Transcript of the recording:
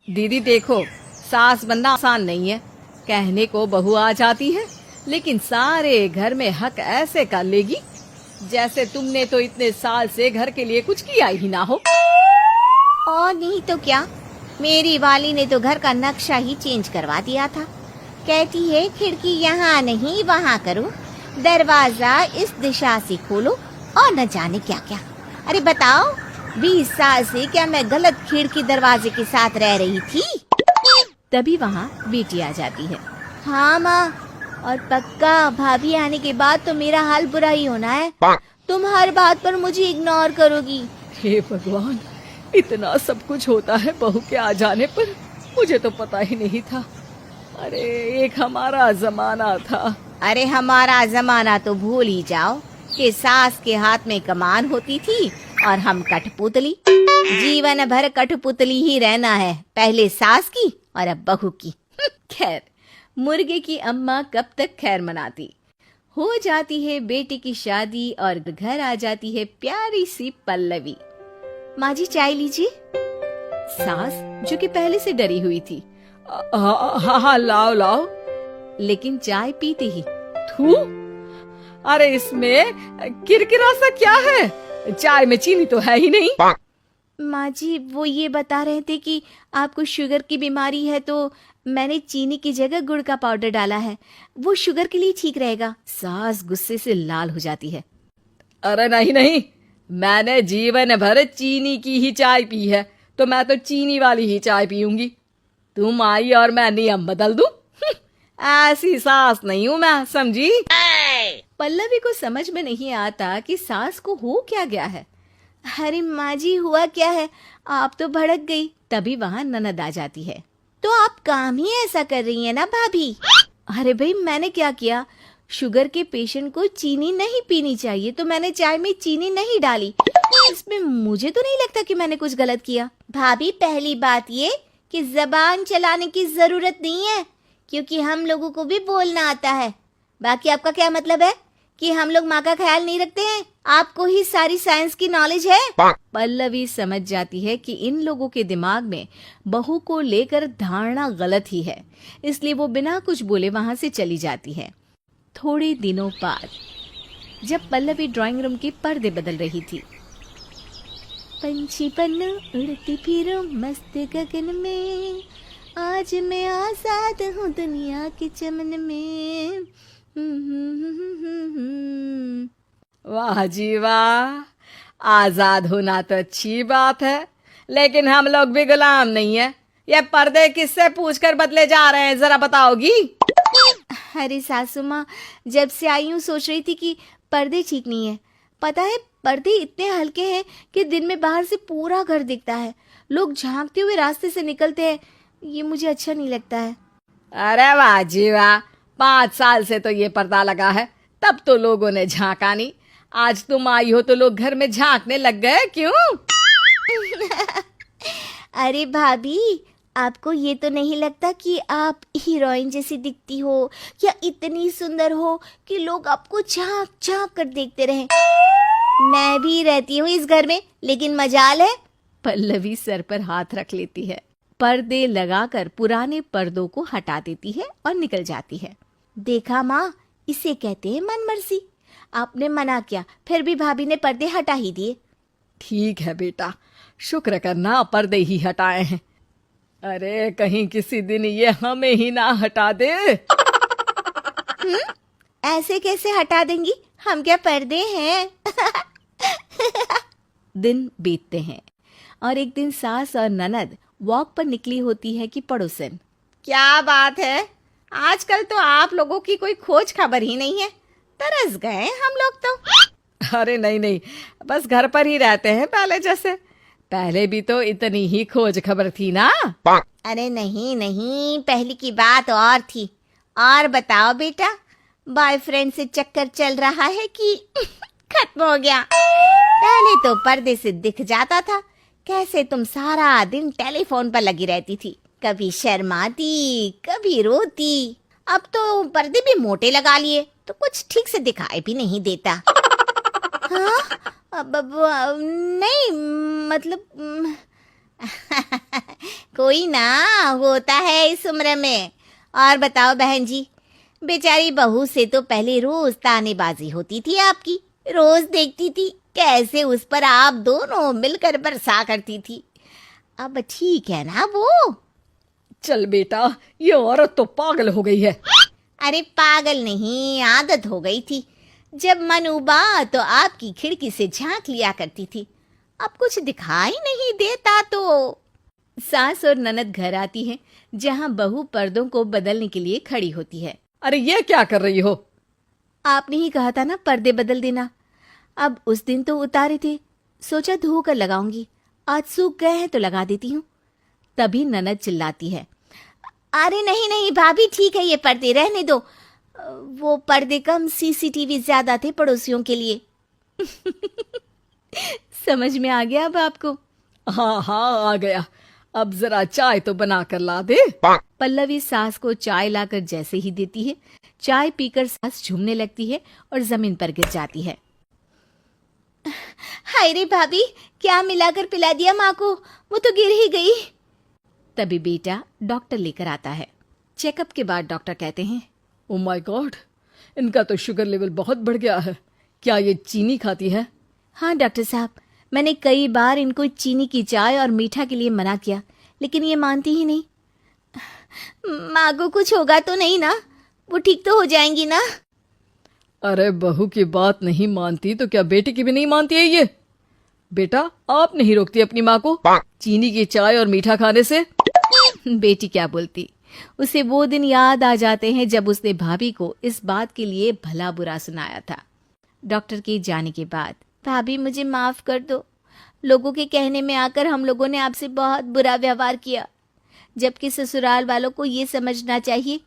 दीदी देखो, सास बनना आसान नहीं है। कहने को बहू आ जाती है, लेकिन सारे घर में हक ऐसे कर लेगी जैसे तुमने तो इतने साल से घर के लिए कुछ किया ही ना हो। और नहीं तो क्या, मेरी वाली ने तो घर का नक्शा ही चेंज करवा दिया था। कहती है खिड़की यहाँ नहीं वहाँ करो, दरवाजा इस दिशा से खोलो और न जाने क्या क्या। अरे बताओ, 20 साल से क्या मैं गलत खिड़की दरवाजे के साथ रह रही थी? तभी वहाँ बेटी आ जाती है। हाँ माँ, और पक्का भाभी आने के बाद तो मेरा हाल बुरा ही होना है। तुम हर बात पर मुझे इग्नोर करोगी। हे भगवान, इतना सब कुछ होता है बहू के आ जाने पर, मुझे तो पता ही नहीं था। अरे एक हमारा जमाना था। अरे हमारा जमाना तो भूल ही जाओ कि सास के हाथ में कमान होती थी और हम कठपुतली। जीवन भर कठपुतली ही रहना है, पहले सास की और अब बहू की। खैर, मुर्गे की अम्मा कब तक खैर मनाती। हो जाती है बेटी की शादी और घर आ जाती है प्यारी सी पल्लवी। माँ जी चाय लीजिए। सास जो कि पहले से डरी हुई थी, हाँ हाँ लाओ लाओ, लेकिन चाय पीती ही थू, अरे इसमें किरकिरा सा क्या है, चाय में चीनी तो है ही नहीं। माँ जी वो ये बता रहे थे कि आपको शुगर की बीमारी है, तो मैंने चीनी की जगह गुड़ का पाउडर डाला है, वो शुगर के लिए ठीक रहेगा। सास गुस्से से लाल हो जाती है। अरे नहीं नहीं, मैंने जीवन भर चीनी की ही चाय पी है, तो मैं तो चीनी वाली ही चाय पीऊंगी। तुम आई और मैं नियम बदल दूं? ऐसी सास नहीं हूं मैं, समझी? पल्लवी को समझ में नहीं आता कि सास को हो क्या गया है। अरे माँ जी हुआ क्या है, आप तो भड़क गई। तभी वहाँ ननद आ जाती है। तो आप काम ही ऐसा कर रही हैं ना भाभी? अरे भाई मैंने क्या किया, शुगर के पेशेंट को चीनी नहीं पीनी चाहिए, तो मैंने चाय में चीनी नहीं डाली। इसमें मुझे तो नहीं लगता कि मैंने कुछ गलत किया। भाभी पहली बात ये कि जबान चलाने की जरूरत नहीं है, क्योंकि हम लोगों को भी बोलना आता है। बाकी आपका क्या मतलब है कि हम लोग माँ का ख्याल नहीं रखते हैं? आपको ही सारी साइंस की नॉलेज है। पल्लवी समझ जाती है कि इन लोगों के दिमाग में बहू को लेकर धारणा गलत ही है, इसलिए वो बिना कुछ बोले वहां से चली जाती है। थोड़े दिनों बाद जब पल्लवी ड्राइंग रूम के पर्दे बदल रही थी, पंछी पन्नू उड़ती फिरूं मस्त गगन में, आज मैं आजाद हूँ दुनिया के चमन में। वाह जी वाह, आजाद होना तो अच्छी बात है, लेकिन हम लोग भी गुलाम नहीं है। ये पर्दे किससे पूछकर बदले जा रहे हैं, जरा बताओगी? अरे सासू माँ, जब से आई हूँ सोच रही थी कि पर्दे ठीक नहीं है। पता है पर्दे इतने हल्के हैं कि दिन में बाहर से पूरा घर दिखता है, लोग झांकते हुए रास्ते से निकलते हैं, ये मुझे अच्छा नहीं लगता है। अरे वाह जी वाह, 5 साल से तो ये पर्दा लगा है, तब तो लोगों ने झांका नहीं। आज तुम आई हो तो लोग घर में झांकने लग गए, क्यों? अरे भाभी, आपको ये तो नहीं लगता कि आप हीरोइन जैसी दिखती हो या इतनी सुंदर हो कि लोग आपको झांक झांक कर देखते रहें? मैं भी रहती हूँ इस घर में, लेकिन मजाल है। पल्लवी सर पर हाथ रख लेती है, पर्दे लगाकर पुराने पर्दों को हटा देती है और निकल जाती है। देखा माँ, इसे कहते हैं मनमर्जी। आपने मना किया, फिर भी भाभी ने पर्दे हटा ही दिए। ठीक है बेटा, शुक्र करना पर्दे ही हटाए हैं। अरे कहीं किसी दिन ये हमें ही ना हटा दे। ऐसे कैसे हटा देंगी, हम क्या पर्दे हैं? दिन बीतते हैं और एक दिन सास और ननद वॉक पर निकली होती है कि पड़ोसन, क्या बात है, आजकल तो आप लोगों की कोई खोज खबर ही नहीं है। तरस गए हम लोग तो। अरे नहीं नहीं, बस घर पर ही रहते हैं पहले जैसे। पहले भी तो इतनी ही खोज खबर थी ना। अरे नहीं नहीं, पहले की बात और थी। और बताओ बेटा, बॉयफ्रेंड से चक्कर चल रहा है कि खत्म हो गया? पहले तो पर्दे से दिख जाता था कैसे तुम सारा दिन टेलीफोन पर लगी रहती थी, कभी शर्माती कभी रोती। अब तो पर्दे भी मोटे लगा लिए तो कुछ ठीक से दिखाई भी नहीं देता। हाँ? अब नहीं मतलब कोई ना, होता है इस उम्र में। और बताओ बहन जी, बेचारी बहू से तो पहले रोज तानेबाजी होती थी आपकी, रोज देखती थी कैसे उस पर आप दोनों मिलकर बरसा करती थी। अब ठीक है ना वो? चल बेटा, ये औरत तो पागल हो गई है। अरे पागल नहीं, आदत हो गई थी। जब मन उबा तो आपकी खिड़की से झांक लिया करती थी, अब कुछ दिखाई नहीं देता तो। सास और ननद घर आती है, जहां बहू पर्दों को बदलने के लिए खड़ी होती है। अरे ये क्या कर रही हो? आपने ही कहा था ना पर्दे बदल देना। अब उस दिन तो उतारे थे, सोचा धोकर लगाऊंगी, आज सूख गए हैं तो लगा देती हूँ। तभी ननद चिल्लाती है, अरे नहीं नहीं भाभी, ठीक है ये पर्दे रहने दो। वो पर्दे कम, सीसीटीवी ज्यादा थे पड़ोसियों के लिए। समझ में आ गया अब आपको? हाँ हाँ आ गया। अब जरा चाय तो बना कर ला दे। पल्लवी सास को चाय लाकर जैसे ही देती है, चाय पीकर सास झूमने लगती है और जमीन पर गिर जाती है। हाय रे भाभी, क्या मिलाकर पिला दिया माँ को, वो तो गिर ही गई। तभी बेटा डॉक्टर लेकर आता है। चेकअप के बाद डॉक्टर कहते हैं, ओ माय गॉड, इनका तो शुगर लेवल बहुत बढ़ गया है। क्या ये चीनी खाती है? हाँ डॉक्टर साहब, मैंने कई बार इनको चीनी की चाय और मीठा के लिए मना किया, लेकिन ये मानती ही नहीं। माँ को कुछ होगा तो नहीं ना? वो ठीक तो हो जाएंगी ना? अरे बहू की बात नहीं मानती तो क्या बेटी की भी नहीं मानती है ये? बेटा, आप नहीं रोकती अपनी माँ को चीनी की चाय और मीठा खाने से? बेटी क्या बोलती, उसे वो दिन याद आ जाते हैं जब उसने भाभी को इस बात के लिए भला बुरा सुनाया था। डॉक्टर के जाने के बाद, भाभी मुझे माफ कर दो, लोगों के कहने में आकर हम लोगों ने आपसे बहुत बुरा व्यवहार किया, जबकि ससुराल वालों को ये समझना चाहिए